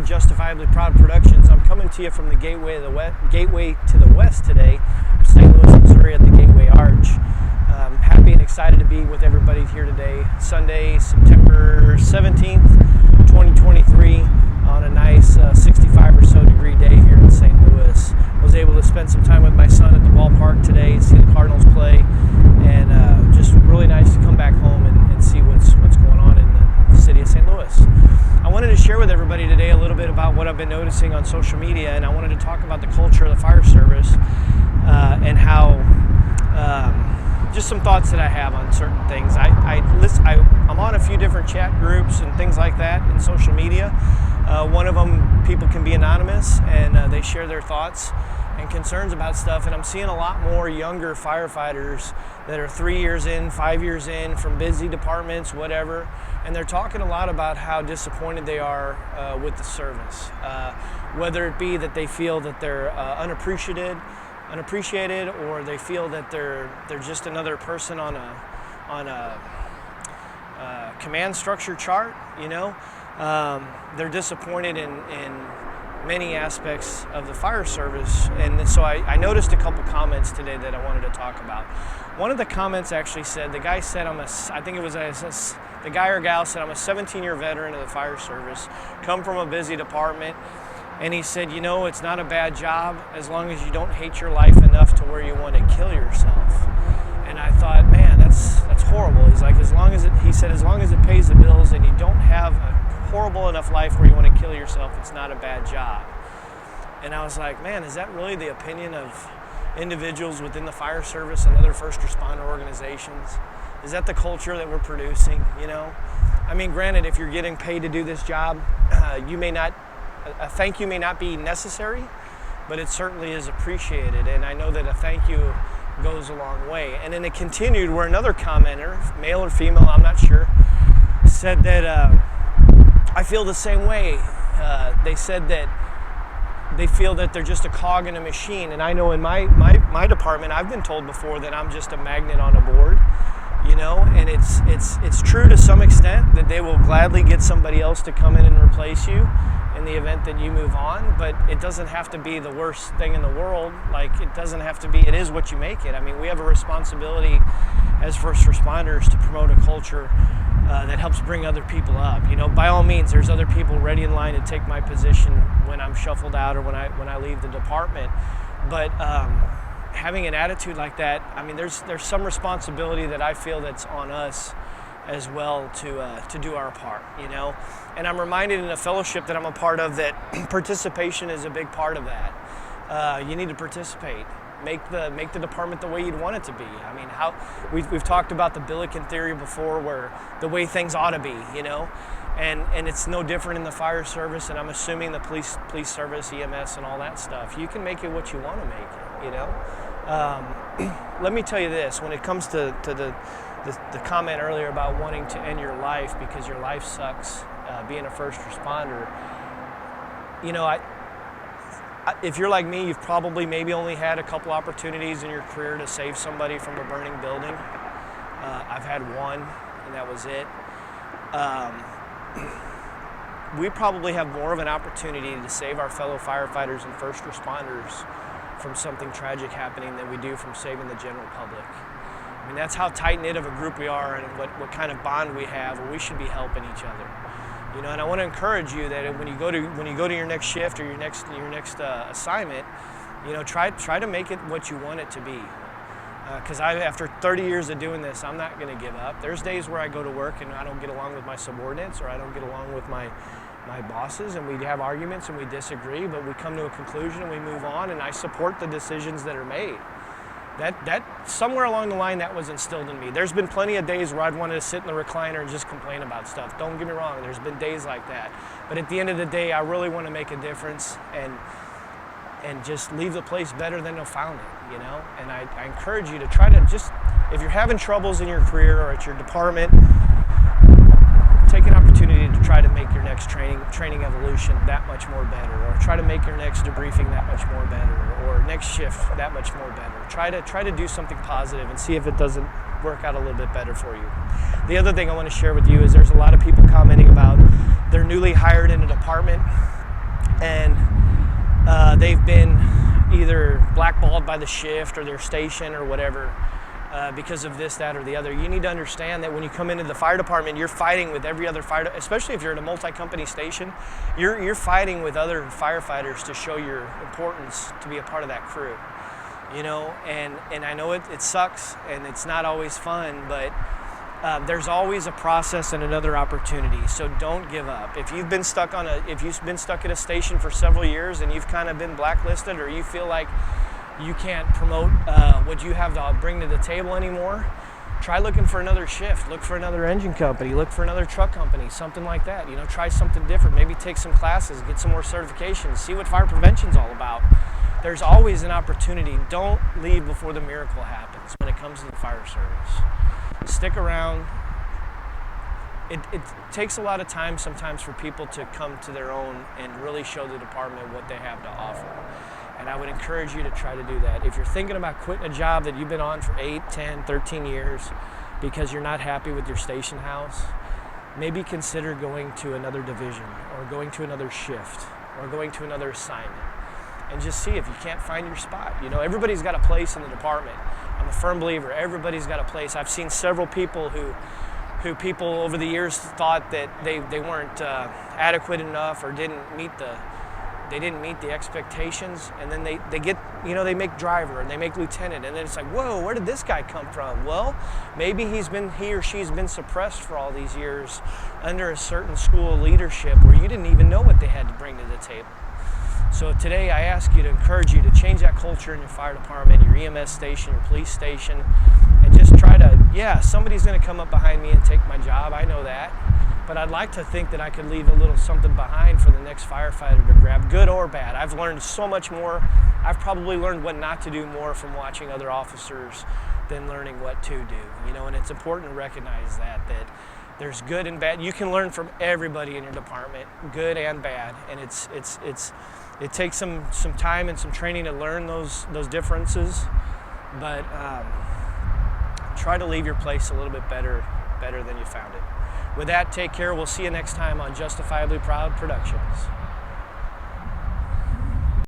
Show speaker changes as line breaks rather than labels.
Justifiably Proud Productions. I'm coming to you from the Gateway to the West today, St. Louis, Missouri, at the Gateway Arch. I'm happy and excited to be with everybody here today, Sunday, September 17th, 2023, on a nice 65 or so degree day here in St. Louis. I was able to spend some time with my son at the ballpark today, see the Cardinals play, and just really nice to come back home and see what's going on in the city of St. Louis. I wanted to share with everybody today a little bit about what I've been noticing on social media, and I wanted to talk about the culture of the fire service and how just some thoughts that I have on certain things. I'm on a few different chat groups and things like that in social media. One of them, people can be anonymous, and they share their thoughts and concerns about stuff, and I'm seeing a lot more younger firefighters that are 3 years in, 5 years in, from busy departments, whatever, and they're talking a lot about how disappointed they are with the service, whether it be that they feel that they're unappreciated, or they feel that they're just another person on a command structure chart. They're disappointed in many aspects of the fire service, and so I noticed a couple comments today that I wanted to talk about. One of the comments actually said, the guy said, the guy or gal said, I'm a 17-year veteran of the fire service, come from a busy department, and he said, it's not a bad job as long as you don't hate your life enough to where you want to kill yourself. And I thought, man, that's horrible. He's like, as long as it pays the bills and you don't have a horrible enough life where you want to kill yourself, it's not a bad job. And I was like, man, is that really the opinion of individuals within the fire service and other first responder organizations? Is that the culture that we're producing? I mean, granted, if you're getting paid to do this job, a thank you may not be necessary, but it certainly is appreciated, and I know that a thank you goes a long way. And then it continued where another commenter, male or female, I'm not sure, said that I feel the same way. They said that they feel that they're just a cog in a machine, and I know in my department, I've been told before that I'm just a magnet on a board, and it's true to some extent that they will gladly get somebody else to come in and replace you in the event that you move on, but it doesn't have to be the worst thing in the world. It is what you make it. I mean, we have a responsibility as first responders to promote a culture that helps bring other people up. By all means, there's other people ready in line to take my position when I'm shuffled out or when I leave the department. But having an attitude like that, I mean, there's some responsibility that I feel that's on us as well to do our part, And I'm reminded in a fellowship that I'm a part of that participation is a big part of that. You need to participate. Make the department the way you'd want it to be. I mean, we've talked about the Billiken theory before, where the way things ought to be, and it's no different in the fire service, and I'm assuming the police service, EMS, and all that stuff. You can make it what you want to make it, Let me tell you this: when it comes to the comment earlier about wanting to end your life because your life sucks, being a first responder, if you're like me, you've probably maybe only had a couple opportunities in your career to save somebody from a burning building. I've had one, and that was it. We probably have more of an opportunity to save our fellow firefighters and first responders from something tragic happening than we do from saving the general public. I mean, that's how tight-knit of a group we are, and what kind of bond we have, where we should be helping each other. And I want to encourage you that when you go to your next shift or your next assignment, try to make it what you want it to be. Because after 30 years of doing this, I'm not going to give up. There's days where I go to work and I don't get along with my subordinates, or I don't get along with my bosses, and we have arguments and we disagree, but we come to a conclusion and we move on, and I support the decisions that are made. That somewhere along the line, that was instilled in me. There's been plenty of days where I'd wanted to sit in the recliner and just complain about stuff. Don't get me wrong, there's been days like that. But at the end of the day, I really want to make a difference and just leave the place better than I found it, And I encourage you to try to just, if you're having troubles in your career or at your department, take an opportunity to try to make your next training evolution that much more better, or try to make your next debriefing that much more better, or next shift that much more better. Try to do something positive and see if it doesn't work out a little bit better for you. The other thing I want to share with you is there's a lot of people commenting about they're newly hired in a department and they've been either blackballed by the shift or their station or whatever because of this, that, or the other. You need to understand that when you come into the fire department, you're fighting with every other fire, especially if you're at a multi-company station, you're fighting with other firefighters to show your importance to be a part of that crew. You know, and I know it sucks and it's not always fun, but there's always a process and another opportunity. So don't give up. If you've been stuck at a station for several years and you've kind of been blacklisted, or you feel like you can't promote what you have to bring to the table anymore, try looking for another shift. Look for another engine company. Look for another truck company, something like that. You know, try something different. Maybe take some classes, get some more certifications, see what fire prevention's all about. There's always an opportunity. Don't leave before the miracle happens when it comes to the fire service. Stick around. It takes a lot of time sometimes for people to come to their own and really show the department what they have to offer. And I would encourage you to try to do that. If you're thinking about quitting a job that you've been on for 8, 10, 13 years because you're not happy with your station house, maybe consider going to another division or going to another shift or going to another assignment and just see if you can't find your spot. You know, everybody's got a place in the department. I'm a firm believer, everybody's got a place. I've seen several people who people over the years thought that they weren't adequate enough or didn't meet the expectations, and then they get, you know, they make driver and they make lieutenant, and then it's like, whoa, where did this guy come from? Well, maybe he or she's been suppressed for all these years under a certain school of leadership where you didn't even know what they had to bring to the table. So today I ask you to encourage you to change that culture in your fire department, your EMS station, your police station, and just try to, yeah, somebody's going to come up behind me and take my job, I know that, but I'd like to think that I could leave a little something behind for the next firefighter to grab, good or bad. I've learned so much more. I've probably learned what not to do more from watching other officers than learning what to do, you know, and it's important to recognize that there's good and bad. You can learn from everybody in your department, good and bad, and it takes some time and some training to learn those differences, but try to leave your place a little bit better than you found it. With that, take care. We'll see you next time on Justifiably Proud Productions.